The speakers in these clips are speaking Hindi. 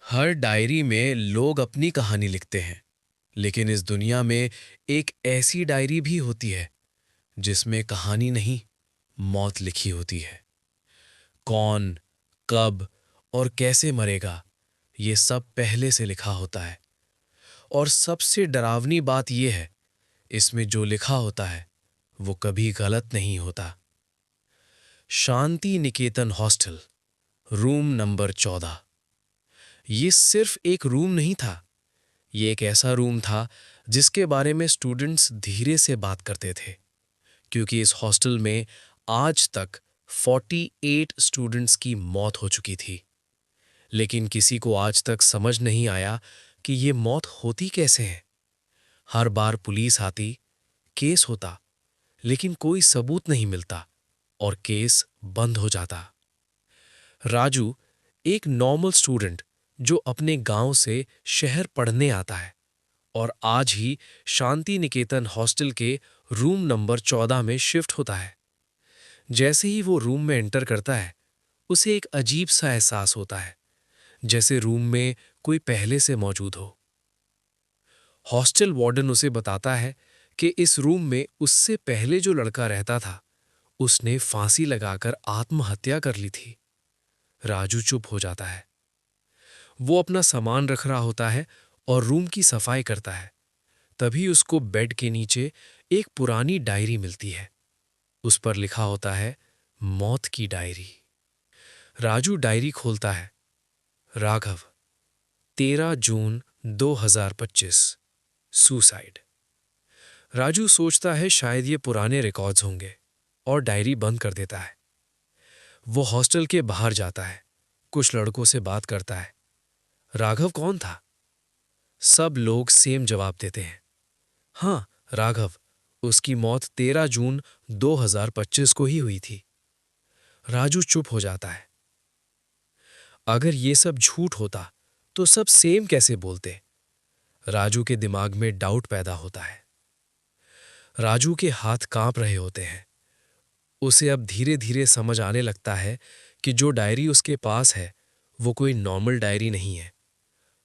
हर डायरी में लोग अपनी कहानी लिखते हैं, लेकिन इस दुनिया में एक ऐसी डायरी भी होती है जिसमें कहानी नहीं, मौत लिखी होती है। कौन, कब और कैसे मरेगा, ये सब पहले से लिखा होता है। और सबसे डरावनी बात यह है, इसमें जो लिखा होता है वो कभी गलत नहीं होता। Shanti Niketan hostel, room number 14। ये सिर्फ एक रूम नहीं था, ये एक ऐसा रूम था जिसके बारे में स्टूडेंट्स धीरे से बात करते थे, क्योंकि इस हॉस्टल में आज तक 48 स्टूडेंट्स की मौत हो चुकी थी। लेकिन किसी को आज तक समझ नहीं आया कि ये मौत होती कैसे है। हर बार पुलिस आती, केस होता, लेकिन कोई सबूत नहीं मिलता और केस बंद हो जाता। राजू एक नॉर्मल स्टूडेंट जो अपने गांव से शहर पढ़ने आता है और आज ही शांति निकेतन हॉस्टल के रूम नंबर 14 में शिफ्ट होता है। जैसे ही वो रूम में एंटर करता है, उसे एक अजीब सा एहसास होता है, जैसे रूम में कोई पहले से मौजूद हो। हॉस्टल वार्डन उसे बताता है कि इस रूम में उससे पहले जो लड़का रहता था, उसने फांसी लगाकर आत्महत्या कर ली थी। राजू चुप हो जाता है। वो अपना सामान रख रहा होता है और रूम की सफाई करता है। तभी उसको बेड के नीचे एक पुरानी डायरी मिलती है। उस पर लिखा होता है, मौत की डायरी। राजू डायरी खोलता है। राघव, 13 जून 2025, सुसाइड। राजू सोचता है शायद ये पुराने रिकॉर्ड्स होंगे और डायरी बंद कर देता है। वो हॉस्टल के बाहर जाता है, कुछ लड़कों से बात करता है। राघव कौन था? सब लोग सेम जवाब देते हैं, हाँ राघव, उसकी मौत 13 जून 2025 को ही हुई थी। राजू चुप हो जाता है। अगर ये सब झूठ होता तो सब सेम कैसे बोलते? राजू के दिमाग में डाउट पैदा होता है। राजू के हाथ कांप रहे होते हैं। उसे अब धीरे धीरे समझ आने लगता है कि जो डायरी उसके पास है वो कोई नॉर्मल डायरी नहीं है।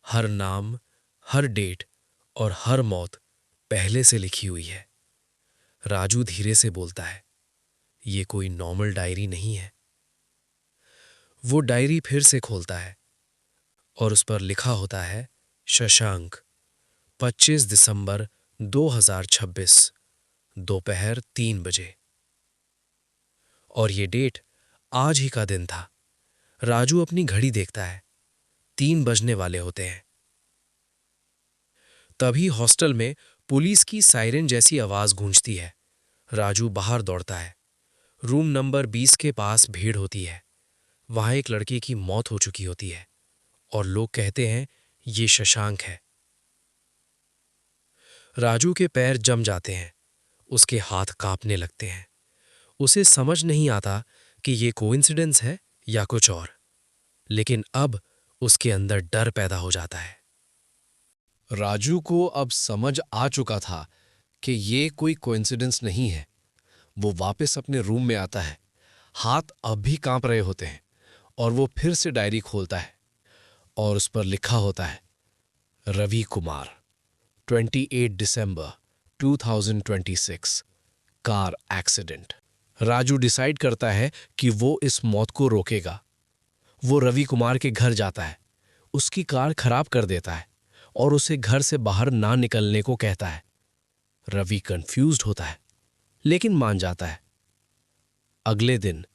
हर नाम, हर डेट और हर मौत पहले से लिखी हुई है। राजू धीरे से बोलता है, ये कोई नॉर्मल डायरी नहीं है। वो डायरी फिर से खोलता है और उस पर लिखा होता है, शशांक, 25 दिसंबर 2026, दोपहर 3 बजे। और ये डेट आज ही का दिन था। राजू अपनी घड़ी देखता है, 3 बजने वाले होते हैं। तभी हॉस्टल में पुलिस की सायरन जैसी आवाज गूंजती है। राजू बाहर दौड़ता है। रूम नंबर 20 के पास भीड़ होती है। वहां एक लड़के की मौत हो चुकी होती है और लोग कहते हैं ये शशांक है। राजू के पैर जम जाते हैं, उसके हाथ कांपने लगते हैं। उसे समझ नहीं आता कि ये कोइंसिडेंस है या कुछ और, लेकिन अब उसके अंदर डर पैदा हो जाता है। राजू को अब समझ आ चुका था कि ये कोई कोइंसिडेंस नहीं है। वो वापस अपने रूम में आता है। हाथ अब भी कांप रहे होते हैं और वो फिर से डायरी खोलता है और उस पर लिखा होता है, रवि कुमार, 28 दिसंबर 2026, कार एक्सीडेंट। राजू डिसाइड करता है कि वो इस मौत को रोकेगा। वो रवि कुमार के घर जाता है, उसकी कार खराब कर देता है और उसे घर से बाहर ना निकलने को कहता है। रवि कंफ्यूज्ड होता है, लेकिन मान जाता है। अगले दिन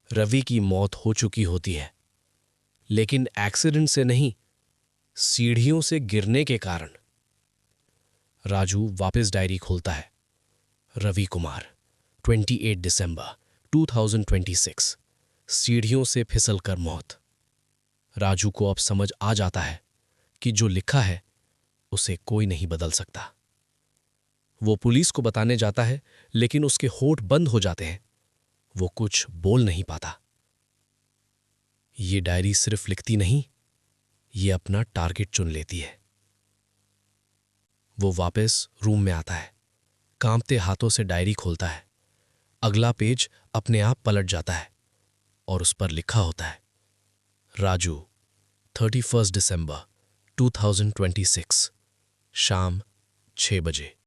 रवि की मौत हो चुकी होती है, लेकिन एक्सीडेंट से नहीं, सीढ़ियों से गिरने के कारण। राजू वापस डायरी खोलता है। रवि कुमार, 28 दिसंबर 2026, सीढ़ियों से फिसलकर मौत। राजू को अब समझ आ जाता है कि जो लिखा है उसे कोई नहीं बदल सकता। वो पुलिस को बताने जाता है, लेकिन उसके होठ बंद हो जाते हैं। वो कुछ बोल नहीं पाता। ये डायरी सिर्फ लिखती नहीं, ये अपना टारगेट चुन लेती है। वो वापस रूम में आता है, कांपते हाथों से डायरी खोलता है। अगला पेज अपने आप पलट जाता है और उस पर लिखा होता है, राजू, 31 दिसंबर 2026 शाम 6 बजे।